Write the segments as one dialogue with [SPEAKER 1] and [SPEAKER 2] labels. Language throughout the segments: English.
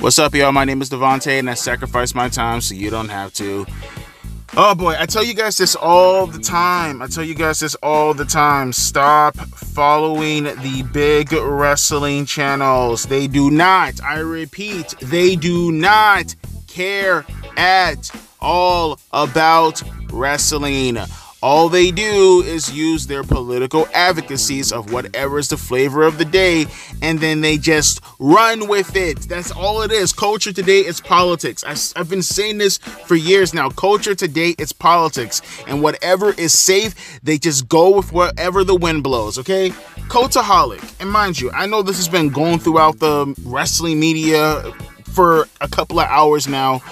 [SPEAKER 1] What's up, y'all? My name is Devontae, and I sacrifice my time so you don't have to. Oh boy, I tell you guys this all the time. Stop following the big wrestling channels. They do not, I repeat, they do not care at all about wrestling. All they do is use their political advocacies of whatever is the flavor of the day, and then they just run with it. That's all it is. Culture today is politics. I've been saying this for years now. Culture today is politics, and whatever is safe, they just go with whatever the wind blows, okay? Cultaholic. And mind you, I know this has been going throughout the wrestling media for a couple of hours now,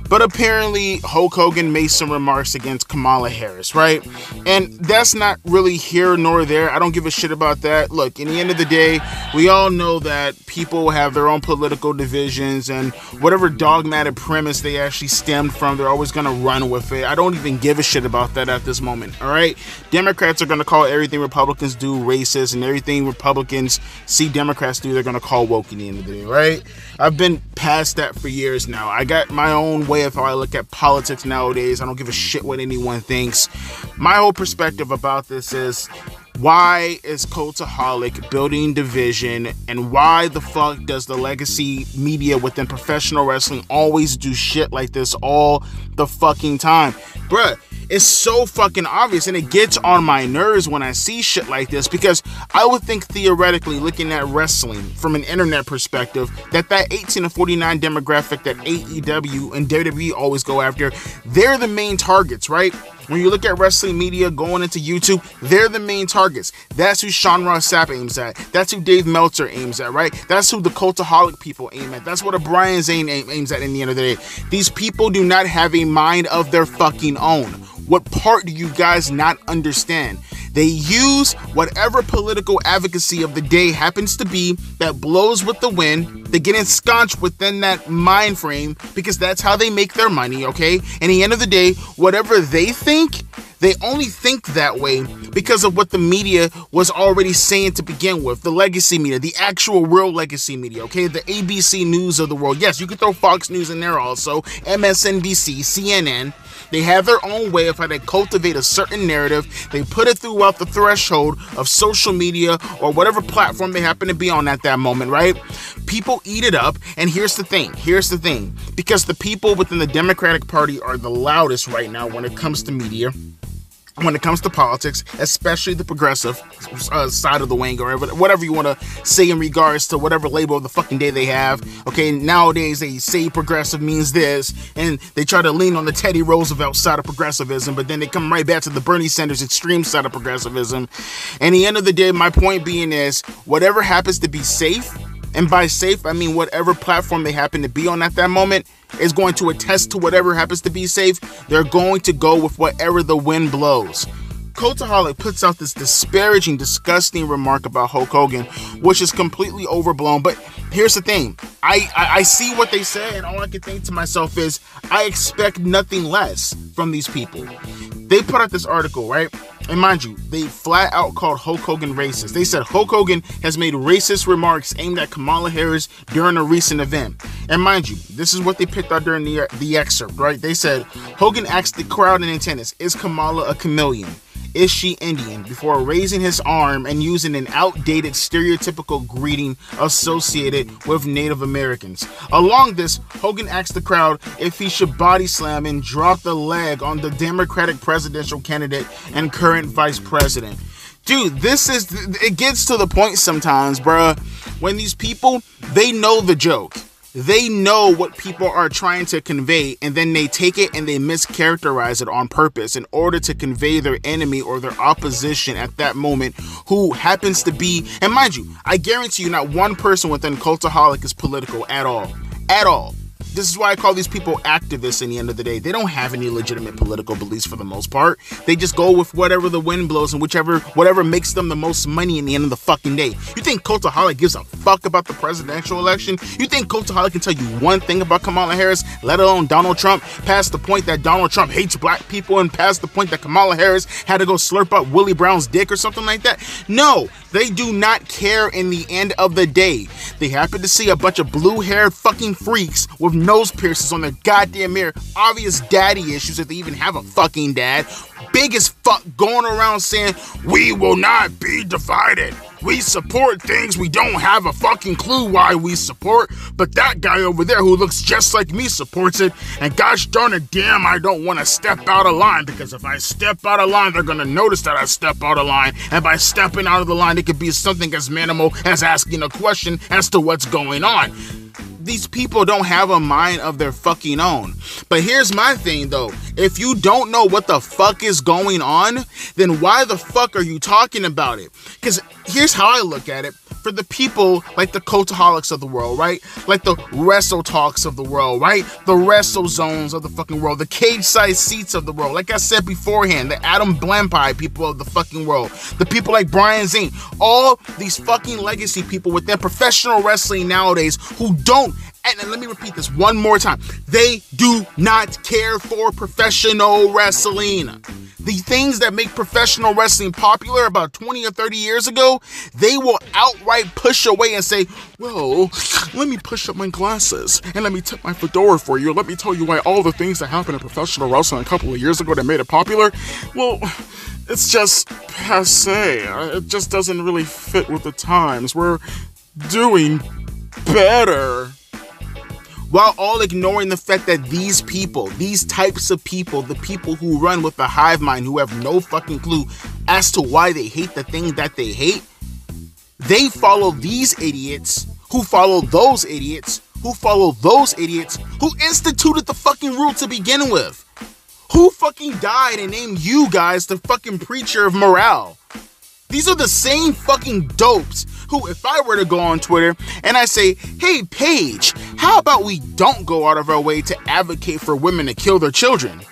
[SPEAKER 1] but apparently Hulk Hogan made some remarks against Kamala Harris, right? And that's not really here nor there. I don't give a shit about that. Look, in the end of the day, we all know that people have their own political divisions, and whatever dogmatic premise they actually stemmed from, they're always going to run with it. I don't even give a shit about that at this moment, all right? Democrats are going to call everything Republicans do racist, and everything Republicans see Democrats do, they're going to call woke in the end of the day, right? I've been past that for years now. I got my own way of how I look at politics nowadays. I don't give a shit what anyone thinks. My whole perspective about this is, why is Cultaholic building division, and why the fuck does the legacy media within professional wrestling always do shit like this all the fucking time? Bruh, it's so fucking obvious, and it gets on my nerves when I see shit like this, because I would think theoretically, looking at wrestling from an internet perspective, that 18 to 49 demographic that AEW and WWE always go after, they're the main targets, right? When you look at wrestling media going into YouTube, they're the main targets. That's who Sean Ross Sapp aims at. That's who Dave Meltzer aims at, right? That's who the Cultaholic people aim at. That's what a Brian Zane aims at in the end of the day. These people do not have a mind of their fucking own. What part do you guys not understand? They use whatever political advocacy of the day happens to be that blows with the wind. They get ensconced within that mind frame because that's how they make their money, okay? And at the end of the day, whatever they think, they only think that way because of what the media was already saying to begin with. The legacy media, the actual real legacy media, okay? The ABC News of the world. Yes, you could throw Fox News in there also. MSNBC, CNN. They have their own way of how they cultivate a certain narrative. They put it throughout the threshold of social media or whatever platform they happen to be on at that moment, right? People eat it up, and here's the thing, because the people within the Democratic Party are the loudest right now when it comes to media, when it comes to politics, especially the progressive side of the wing, or whatever you want to say in regards to whatever label of the fucking day they have. Okay, nowadays they say progressive means this, and they try to lean on the Teddy Roosevelt side of progressivism, but then they come right back to the Bernie Sanders extreme side of progressivism. And at the end of the day, my point being is, whatever happens to be safe, and by safe, I mean whatever platform they happen to be on at that moment is going to attest to whatever happens to be safe. They're going to go with whatever the wind blows. Cultaholic puts out this disparaging, disgusting remark about Hulk Hogan, which is completely overblown. But here's the thing. I see what they say, and all I can think to myself is, I expect nothing less from these people. They put out this article, right? And mind you, they flat out called Hulk Hogan racist. They said Hulk Hogan has made racist remarks aimed at Kamala Harris during a recent event. And mind you, this is what they picked out during the excerpt, right? They said, Hogan asked the crowd in attendance, is Kamala a chameleon? Is she Indian? Before raising his arm and using an outdated stereotypical greeting associated with Native Americans. Along this, Hogan asked the crowd if he should body slam and drop the leg on the Democratic presidential candidate and current vice president. Dude, it gets to the point sometimes, bruh, when these people, they know the joke. They know what people are trying to convey, and then they take it and they mischaracterize it on purpose in order to convey their enemy or their opposition at that moment, who happens to be, and mind you, I guarantee you not one person within Cultaholic is political at all. At all. This is why I call these people activists in the end of the day. They don't have any legitimate political beliefs for the most part. They just go with whatever the wind blows and whatever makes them the most money in the end of the fucking day. You think Cultaholic gives a fuck about the presidential election? You think Cultaholic can tell you one thing about Kamala Harris, let alone Donald Trump, past the point that Donald Trump hates black people and past the point that Kamala Harris had to go slurp up Willie Brown's dick or something like that? No, they do not care in the end of the day. They happen to see a bunch of blue-haired fucking freaks with nose piercings on their goddamn mirror, obvious daddy issues if they even have a fucking dad, big as fuck, going around saying, we will not be divided. We support things we don't have a fucking clue why we support, but that guy over there who looks just like me supports it, and gosh darn it, damn, I don't want to step out of line, because if I step out of line, they're going to notice that I step out of line, and by stepping out of the line, it could be something as minimal as asking a question as to what's going on. These people don't have a mind of their fucking own. But here's my thing though. If you don't know what the fuck is going on, then why the fuck are you talking about it? Because here's how I look at it. For the people like the Cultaholics of the world, right? Like the Wrestle Talks of the world, right? The Wrestle Zones of the fucking world. The Cage-Side Seats of the world. Like I said beforehand, the Adam Blampi people of the fucking world. The people like Brian Zane. All these fucking legacy people within professional wrestling nowadays who don't, and let me repeat this one more time, they do not care for professional wrestling. The things that make professional wrestling popular about 20 or 30 years ago, they will outright push away and say, well, let me push up my glasses and let me tip my fedora for you. Let me tell you why all the things that happened in professional wrestling a couple of years ago that made it popular, well, it's just passe. It just doesn't really fit with the times. We're doing better. While all ignoring the fact that these people, these types of people, the people who run with the hive mind, who have no fucking clue as to why they hate the thing that they hate, they follow these idiots, who follow those idiots, who follow those idiots, who instituted the fucking rule to begin with. Who fucking died and named you guys the fucking preacher of morale? These are the same fucking dopes who, if I were to go on Twitter and I say, hey, Paige, how about we don't go out of our way to advocate for women to kill their children?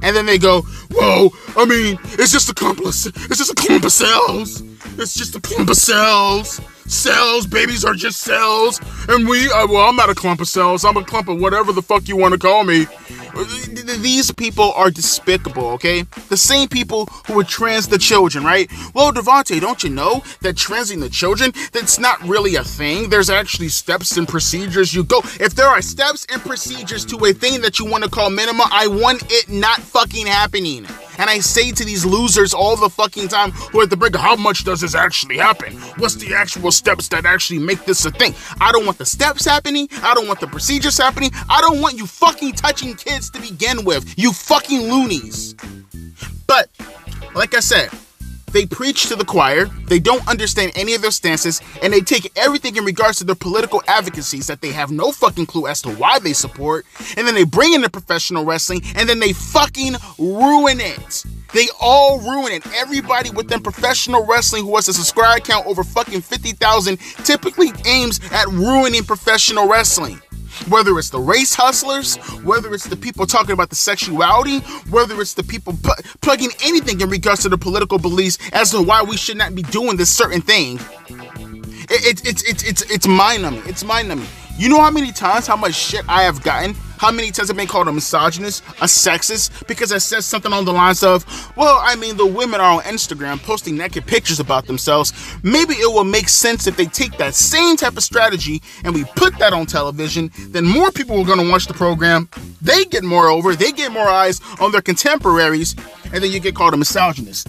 [SPEAKER 1] And then they go, whoa, I mean, it's just a clump of cells. It's just a clump of cells. Cells, babies are just cells. And I'm not a clump of cells. I'm a clump of whatever the fuck you want to call me. These people are despicable, okay? The same people who would trans the children, right? Well, Devontae, don't you know that transing the children, that's not really a thing? There's actually steps and procedures you go. If there are steps and procedures to a thing that you want to call minima, I want it not fucking happening. And I say to these losers all the fucking time who are at the break, how much does this actually happen? What's the actual steps that actually make this a thing? I don't want the steps happening. I don't want the procedures happening. I don't want you fucking touching kids to begin with. You fucking loonies. But, like I said, they preach to the choir, they don't understand any of their stances, and they take everything in regards to their political advocacies that they have no fucking clue as to why they support, and then they bring in the professional wrestling, and then they fucking ruin it. They all ruin it. Everybody within professional wrestling who has a subscribe count over fucking 50,000 typically aims at ruining professional wrestling. Whether it's the race hustlers, whether it's the people talking about the sexuality, whether it's the people plugging anything in regards to the political beliefs as to why we should not be doing this certain thing. It's mind-numbing. It's mind-numbing. You know how much shit I have gotten? How many times I've been called a misogynist, a sexist, because I said something on the lines of, well, I mean, the women are on Instagram posting naked pictures about themselves. Maybe it will make sense if they take that same type of strategy and we put that on television, then more people are going to watch the program. They get more eyes on their contemporaries, and then you get called a misogynist.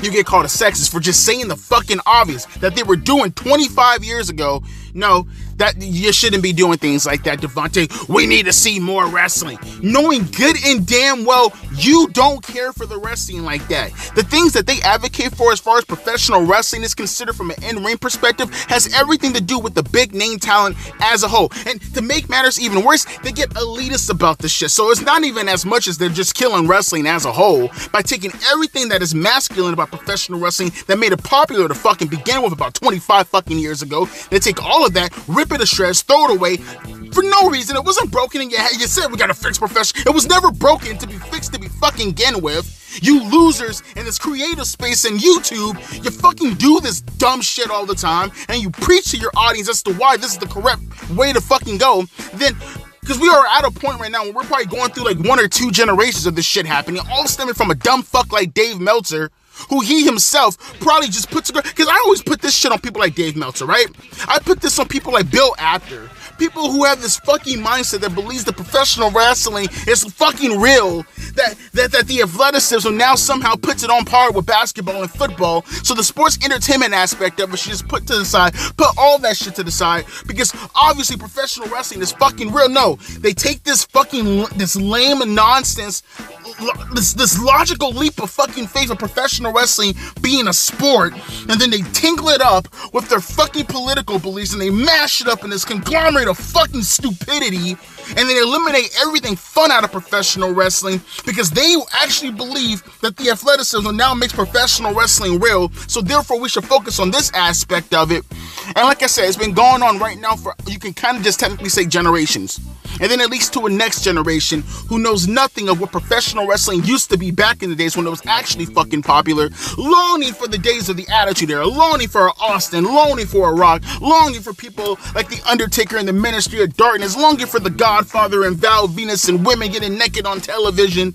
[SPEAKER 1] You get called a sexist for just saying the fucking obvious that they were doing 25 years ago. No, that you shouldn't be doing things like that, Devontae. We need to see more wrestling. Knowing good and damn well you don't care for the wrestling like that. The things that they advocate for as far as professional wrestling is considered from an in-ring perspective has everything to do with the big name talent as a whole. And to make matters even worse, they get elitist about this shit. So it's not even as much as they're just killing wrestling as a whole by taking everything that is masculine about professional wrestling that made it popular to fucking begin with about 25 fucking years ago. They take all of that, rip rip it to shreds, throw it away for no reason. It wasn't broken, and you said we gotta fix professional. It was never broken to be fixed to be fucking begin with. You losers in this creative space in YouTube, you fucking do this dumb shit all the time, and you preach to your audience as to why this is the correct way to fucking go. Then, because we are at a point right now where we're probably going through like 1 or 2 generations of this shit happening, all stemming from a dumb fuck like Dave Meltzer, who he himself probably just puts together. Because I always put this shit on people like Dave Meltzer, right? I put this on people like Bill Apter. People who have this fucking mindset that believes that professional wrestling is fucking real, that the athleticism now somehow puts it on par with basketball and football, so the sports entertainment aspect of it should just put to the side, put all that shit to the side, because obviously professional wrestling is fucking real. No, they take this lame nonsense, this logical leap of fucking faith of professional wrestling being a sport, and then they tingle it up with their fucking political beliefs, and they mash it up in this conglomerate of fucking stupidity, and they eliminate everything fun out of professional wrestling because they actually believe that the athleticism now makes professional wrestling real, so therefore we should focus on this aspect of it. And like I said, it's been going on right now for, you can kind of just technically say, generations. And then it leads to a next generation who knows nothing of what professional wrestling used to be back in the days when it was actually fucking popular, longing for the days of the Attitude Era, longing for Austin, longing for a Rock, longing for people like The Undertaker and the Ministry of Darkness, longing for the Godfather and Val Venus and women getting naked on television.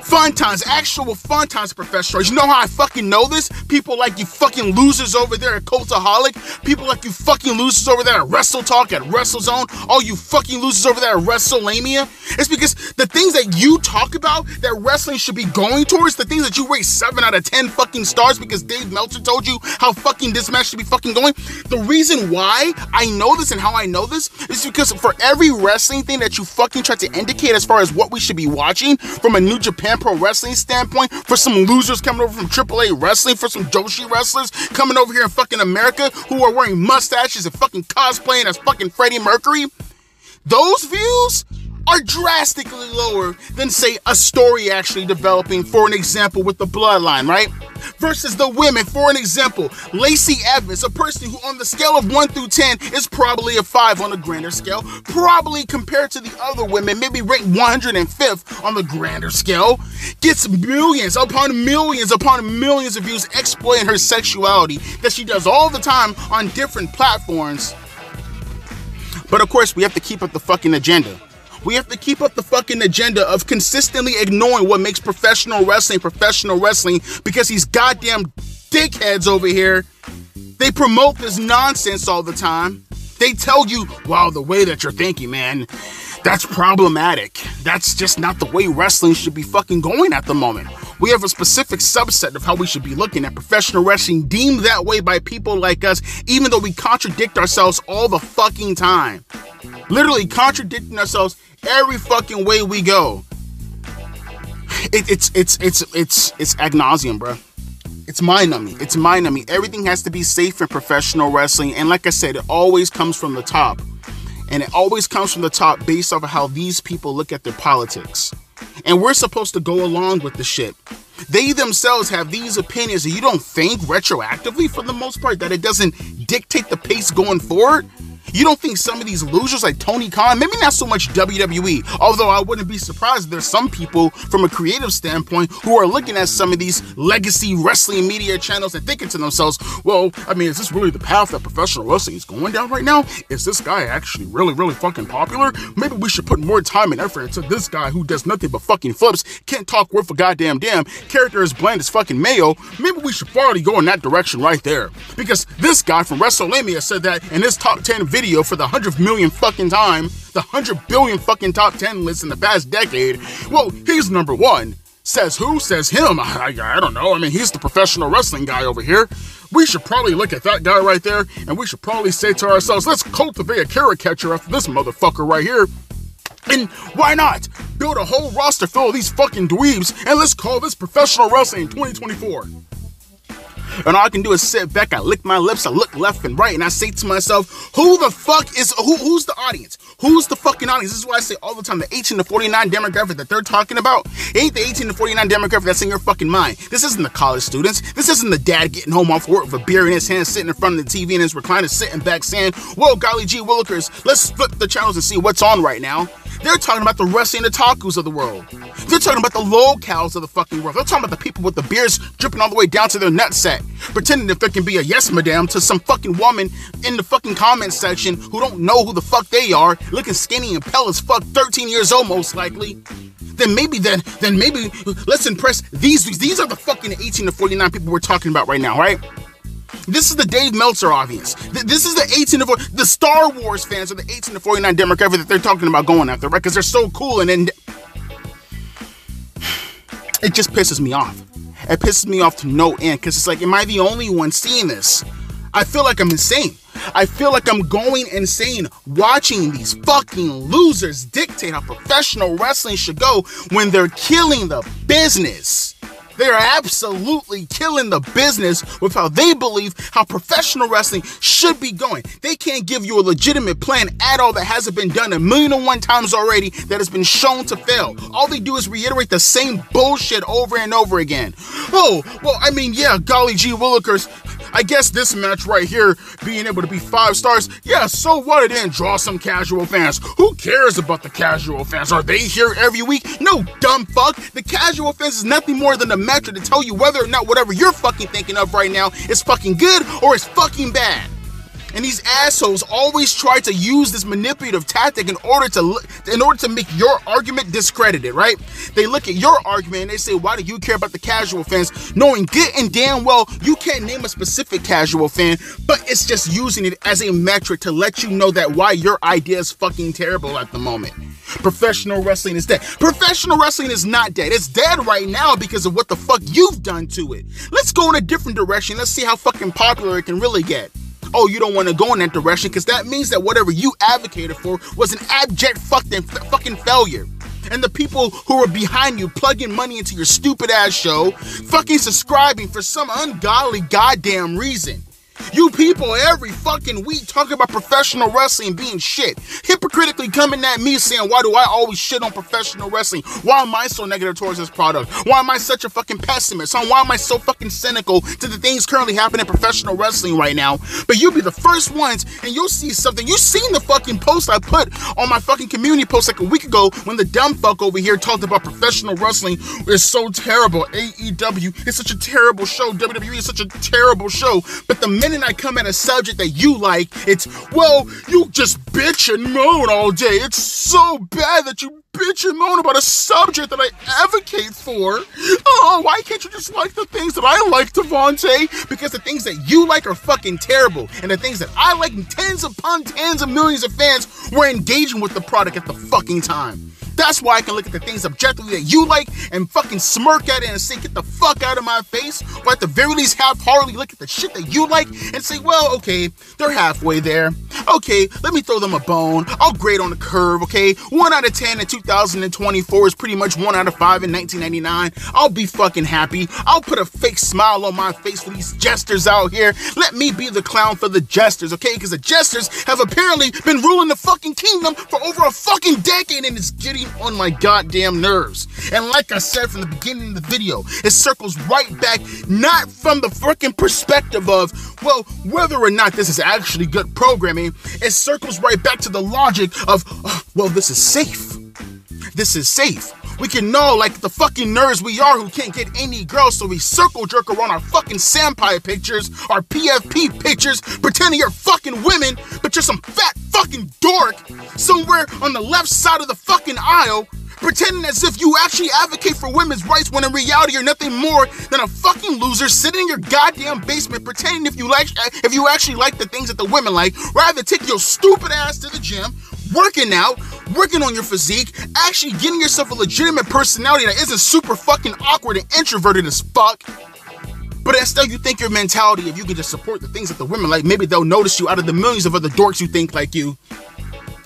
[SPEAKER 1] Fun times, actual fun times, professionals. You know how I fucking know this? People like you fucking losers over there at Cultaholic, people like you fucking losers over there at Wrestle Talk, at WrestleZone, all you fucking losers over there at WrestleLamia. It's because the things that you talk about that wrestling should be going towards, the things that you rate 7 out of 10 fucking stars because Dave Meltzer told you how fucking this match should be fucking going. The reason why I know this and how I know this is because for every wrestling thing that you fucking try to indicate as far as what we should be watching from a New Japan Pro Wrestling standpoint, for some losers coming over from AAA Wrestling, for some Joshi wrestlers coming over here in fucking America who are wearing mustaches and fucking cosplaying as fucking Freddie Mercury, those views are drastically lower than, say, a story actually developing, for an example, with the Bloodline, right? Versus the women, for an example, Lacey Evans, a person who on the scale of 1 through 10 is probably a 5 on a grander scale, probably compared to the other women, maybe ranked 105th on the grander scale, gets millions upon millions upon millions of views exploiting her sexuality that she does all the time on different platforms. But of course, we have to keep up the fucking agenda. We have to keep up the fucking agenda of consistently ignoring what makes professional wrestling because these goddamn dickheads over here, they promote this nonsense all the time. They tell you, wow, the way that you're thinking, man, that's problematic. That's just not the way wrestling should be fucking going at the moment. We have a specific subset of how we should be looking at professional wrestling, deemed that way by people like us, even though we contradict ourselves all the fucking time. Literally contradicting ourselves every fucking way we go. It's ad nauseum, bro. It's mind-numbing. It's mind-numbing. Everything has to be safe in professional wrestling, and like I said, it always comes from the top. And it always comes from the top based off of how these people look at their politics. And we're supposed to go along with the shit. They themselves have these opinions, and you don't think retroactively, for the most part, that it doesn't dictate the pace going forward? You don't think some of these losers like Tony Khan, maybe not so much WWE, although I wouldn't be surprised if there's some people from a creative standpoint who are looking at some of these legacy wrestling media channels and thinking to themselves, well, I mean, is this really the path that professional wrestling is going down right now? Is this guy actually really, really fucking popular? Maybe we should put more time and effort into this guy who does nothing but fucking flips, can't talk worth a goddamn damn, character is bland as fucking mayo. Maybe we should probably go in that direction right there. Because this guy from WrestleLamia said that in his top 10 video for the 100th million fucking time, the 100 billion fucking top 10 list in the past decade. Well, he's number one. Says who? Says him. I don't know. I mean, he's the professional wrestling guy over here. We should probably look at that guy right there, and we should probably say to ourselves, let's cultivate a caricature after this motherfucker right here. And why not build a whole roster full of these fucking dweebs, and let's call this professional wrestling 2024. And all I can do is sit back, I lick my lips, I look left and right, and I say to myself, who's the audience? Who's the fucking audience? This is why I say all the time, the 18 to 49 demographic that they're talking about ain't the 18 to 49 demographic that's in your fucking mind. This isn't the college students. This isn't the dad getting home off work with a beer in his hand, sitting in front of the TV in his recliner, sitting back saying, whoa, golly gee willikers, let's flip the channels and see what's on right now. They're talking about the wrestling otakus of the world. They're talking about the locals of the fucking world. They're talking about the people with the beers dripping all the way down to their nutsack, pretending that there can be a yes madam to some fucking woman in the fucking comment section who don't know who the fuck they are, looking skinny and pale as fuck, 13 years old most likely. Then maybe let's impress these are the fucking 18 to 49 people we're talking about right now, right? This is the Dave Meltzer audience. This is the 18 to 40, the Star Wars fans are the 18 to 49 demographic that they're talking about going after, right? Because they're so cool, and then it just pisses me off. It pisses me off to no end, because it's like, am I the only one seeing this? I feel like I'm insane. I feel like I'm going insane watching these fucking losers dictate how professional wrestling should go when they're killing the business. They are absolutely killing the business with how they believe how professional wrestling should be going. They can't give you a legitimate plan at all that hasn't been done 1,000,001 times already, that has been shown to fail. All they do is reiterate the same bullshit over and over again. Oh, well, I mean, yeah, golly gee willikers, I guess this match right here being able to be 5 stars, yeah, so what? It didn't draw some casual fans. Who cares about the casual fans? Are they here every week? No, dumb fuck. The casual fans is nothing more than a metric to tell you whether or not whatever you're fucking thinking of right now is fucking good or is fucking bad. And these assholes always try to use this manipulative tactic in order to make your argument discredited, right? They look at your argument and they say, why do you care about the casual fans? Knowing good and damn well you can't name a specific casual fan, but it's just using it as a metric to let you know that why your idea is fucking terrible at the moment. Professional wrestling is dead. Professional wrestling is not dead. It's dead right now because of what the fuck you've done to it. Let's go in a different direction. Let's see how fucking popular it can really get. Oh, you don't want to go in that direction because that means that whatever you advocated for was an abject fucking failure. And the people who are behind you plugging money into your stupid ass show, fucking subscribing for some ungodly goddamn reason. You people every fucking week talking about professional wrestling being shit, hypocritically coming at me saying, why do I always shit on professional wrestling? Why am I so negative towards this product? Why am I such a fucking pessimist? Why am I so fucking cynical to the things currently happening in professional wrestling right now? But you'll be the first ones and you'll see something. You've seen the fucking post I put on my fucking community post like a week ago when the dumb fuck over here talked about professional wrestling is so terrible. AEW is such a terrible show. WWE is such a terrible show. But the minute I come at a subject that you like, it's, well, you just bitch and moan all day. It's so bad that you bitch and moan about a subject that I advocate for. Oh, why can't you just like the things that I like, Devontae? Because the things that you like are fucking terrible. And the things that I like, tens upon tens of millions of fans were engaging with the product at the fucking time. That's why I can look at the things objectively that you like and fucking smirk at it and say, get the fuck out of my face. Or at the very least, half-heartedly look at the shit that you like and say, well, okay, they're halfway there. Okay, let me throw them a bone. I'll grade on the curve, okay? 1 out of 10 in 2024 is pretty much 1 out of 5 in 1999. I'll be fucking happy. I'll put a fake smile on my face for these jesters out here. Let me be the clown for the jesters, okay? Because the jesters have apparently been ruling the fucking kingdom for over a fucking decade and it's getting on my goddamn nerves. And like I said from the beginning of the video, it circles right back, not from the freaking perspective of, well, whether or not this is actually good programming. It circles right back to the logic of, well, this is safe. This is safe. We can know, like the fucking nerds we are who can't get any girls, so we circle jerk around our fucking senpai pictures, our PFP pictures, pretending you're fucking women, but you're some fat fucking dork somewhere on the left side of the fucking aisle, pretending as if you actually advocate for women's rights when in reality you're nothing more than a fucking loser sitting in your goddamn basement pretending if you actually like the things that the women like, rather take your stupid ass to the gym, working out, working on your physique, actually getting yourself a legitimate personality that isn't super fucking awkward and introverted as fuck. But instead you think your mentality, if you can just support the things that the women like, maybe they'll notice you out of the millions of other dorks who think like you.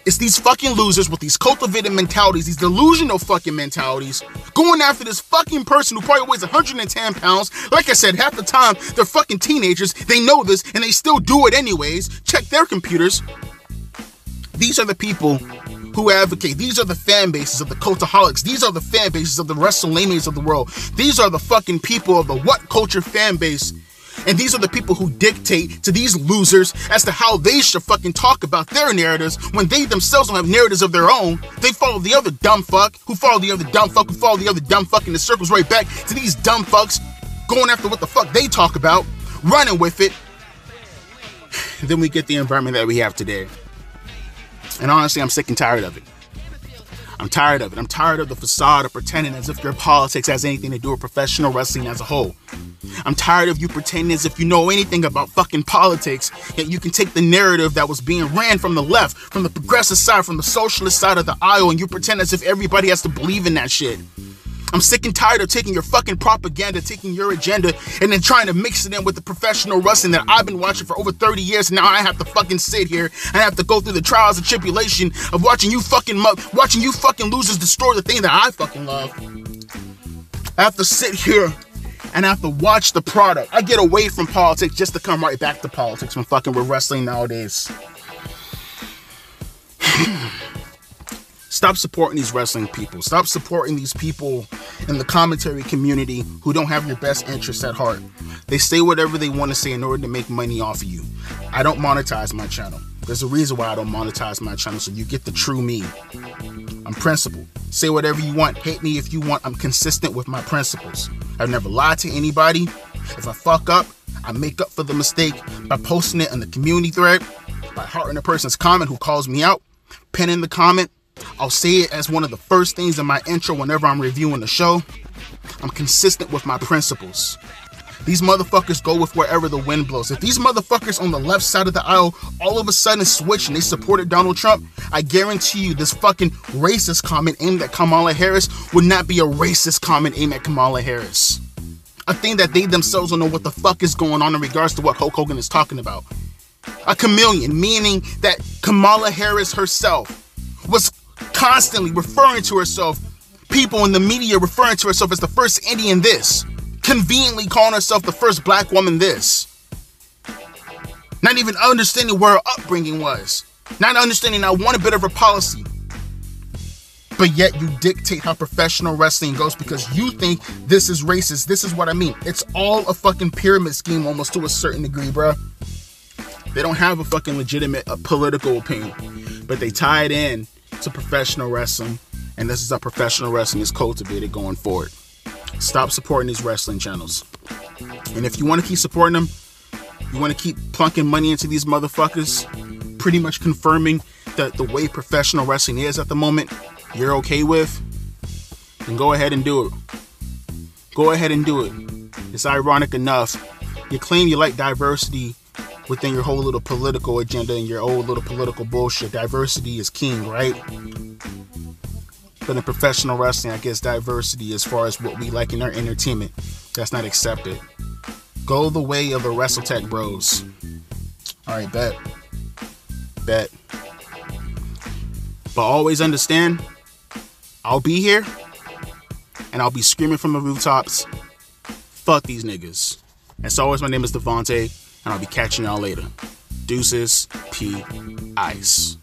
[SPEAKER 1] It's these fucking losers with these cultivated mentalities, these delusional fucking mentalities, going after this fucking person who probably weighs 110 pounds. Like I said, half the time, they're fucking teenagers. They know this, and they still do it anyways. Check their computers. These are the people who advocate. These are the fan bases of the Cultaholics. These are the fan bases of the WrestleManias of the world. These are the fucking people of the what culture fan base. And these are the people who dictate to these losers as to how they should fucking talk about their narratives when they themselves don't have narratives of their own. They follow the other dumb fuck, who follow the other dumb fuck, who follow the other dumb fuck, and it circles right back to these dumb fucks going after what the fuck they talk about, running with it. And then we get the environment that we have today. And honestly, I'm sick and tired of it. I'm tired of it. I'm tired of the facade of pretending as if your politics has anything to do with professional wrestling as a whole. I'm tired of you pretending as if you know anything about fucking politics, yet you can take the narrative that was being ran from the left, from the progressive side, from the socialist side of the aisle, and you pretend as if everybody has to believe in that shit. I'm sick and tired of taking your fucking propaganda, taking your agenda, and then trying to mix it in with the professional wrestling that I've been watching for over 30 years, and now I have to fucking sit here and I have to go through the trials and tribulation of watching you fucking losers destroy the thing that I fucking love. I have to sit here and I have to watch the product. I get away from politics just to come right back to politics when fucking we're wrestling nowadays. Stop supporting these wrestling people. Stop supporting these people in the commentary community who don't have your best interests at heart. They say whatever they want to say in order to make money off of you. I don't monetize my channel. There's a reason why I don't monetize my channel, so you get the true me. I'm principled. Say whatever you want. Hate me if you want. I'm consistent with my principles. I've never lied to anybody. If I fuck up, I make up for the mistake by posting it in the community thread, by hearting a person's comment who calls me out, pinning the comment. I'll say it as one of the first things in my intro whenever I'm reviewing the show. I'm consistent with my principles. These motherfuckers go with wherever the wind blows. If these motherfuckers on the left side of the aisle all of a sudden switch and they supported Donald Trump, I guarantee you this fucking racist comment aimed at Kamala Harris would not be a racist comment aimed at Kamala Harris. A thing that they themselves don't know what the fuck is going on in regards to what Hulk Hogan is talking about. A chameleon, meaning that Kamala Harris herself was constantly referring to herself, people in the media referring to herself as the first Indian this, conveniently calling herself the first black woman this, not even understanding where her upbringing was, not understanding not one bit of her policy, but yet you dictate how professional wrestling goes because you think this is racist. This is what I mean. It's all a fucking pyramid scheme almost to a certain degree, bruh. They don't have a fucking legitimate political opinion, but they tie it in to professional wrestling, and this is how professional wrestling is cultivated going forward. Stop supporting these wrestling channels. And if you want to keep supporting them, you want to keep plunking money into these motherfuckers, pretty much confirming that the way professional wrestling is at the moment, you're okay with, then go ahead and do it. Go ahead and do it. It's ironic enough. You claim you like diversity within your whole little political agenda and your old little political bullshit. Diversity is king, right? But in professional wrestling, I guess diversity as far as what we like in our entertainment, that's not accepted. Go the way of the WrestleTech bros. Alright, bet. Bet. But always understand, I'll be here, and I'll be screaming from the rooftops, fuck these niggas. As always, my name is Devontae, and I'll be catching y'all later. Deuces, P. Ice.